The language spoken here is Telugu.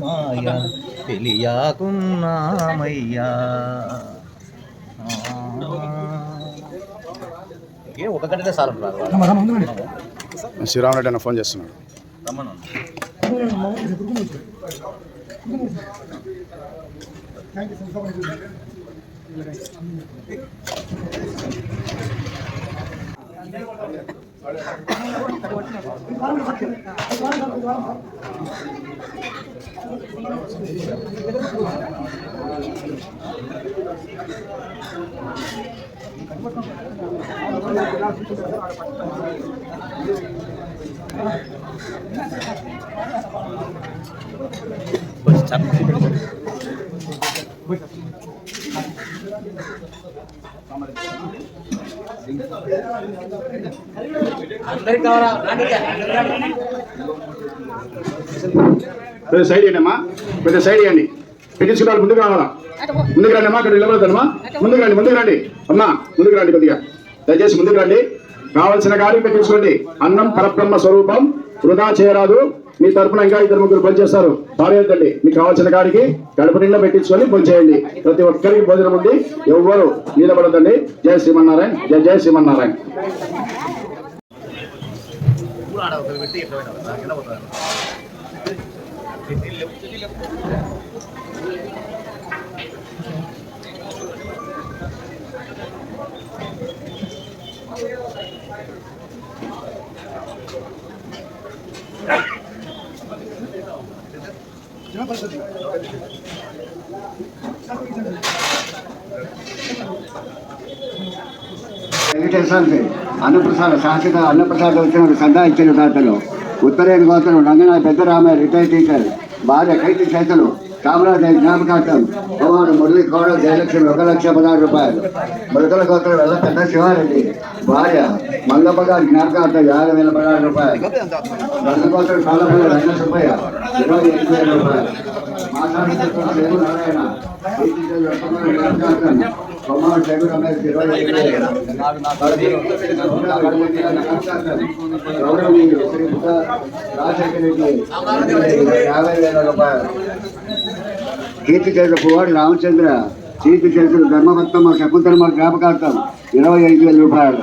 మాయ తెలియకున్నామయ్యా ఒక గంటనే సార్ శ్రీరామరెడ్డి అన్న ఫోన్ చేస్తున్నాడు. సైడ్ ఇవ్వండి పెద్ద సైడ్ ఇవ్వండి. పెట్టించుకున్నారు ముందుకు రావాలా, ముందుకు రండి అమ్మా. అక్కడ నిలబడతానమ్మా, ముందుకు రండి అమ్మా, ముందుకు రండి కొద్దిగా దయచేసి ముందుకు రండి. కావలసిన కార్యం పెట్టించుకోండి. అన్నం పరబ్రహ్మ స్వరూపం, వృధా చేయరాదు. మీ తరఫున ఇంకా 2-3 పనిచేస్తారు. పారేద్దండి. మీకు కావాల్సిన కాడికి గడప నిండా పెట్టించుకొని పనిచేయండి. ప్రతి ఒక్కరికి భోజనం ఉంది, ఎవ్వరు నిలబడదండి. జయ శ్రీమన్నారాయణ, జయ జయ శ్రీమన్నారాయణ. వెంకటేశ్వర అన్నప్రసాద శాశ్వత అన్నప్రసాద వచ్చిన సందా ఇచ్చిన దాతలు ఉత్తరేణ గోత్రం రంగనాథ పెద్దరామయ్య రిటైర్డ్ టీచర్ భార్య కైతి చేతలు కామరాజు జ్ఞాపకార్థం కుమారుడు మురళి కోడ జయలక్ష్మి 1,16,000 రూపాయలు. మృతుల గోత్రం వెళ్ళ పెద్ద శివారెడ్డి భార్య మంగప్ప గారి జ్ఞాపకార్థం 50,000 రూపాయలు. రత్న గోత్రం కాలపల్లి రంగ సుబ్బయ్య 25,000 రూపాయలు. మాసాడి నారాయణ జ్ఞాపకార్థం కుమారుడు జగన్ రమేష్ 25,000. గౌరవనీయులు శ్రీ రాజశేఖర రెడ్డి 50,000 రూపాయలు. కీర్తి చేసిన పువ్వాడు రామచంద్ర కీర్తి చేసిన ధర్మభక్తమ్మ శకుంతలమ్మ జ్ఞాపకార్థం 25,000 రూపాయలు.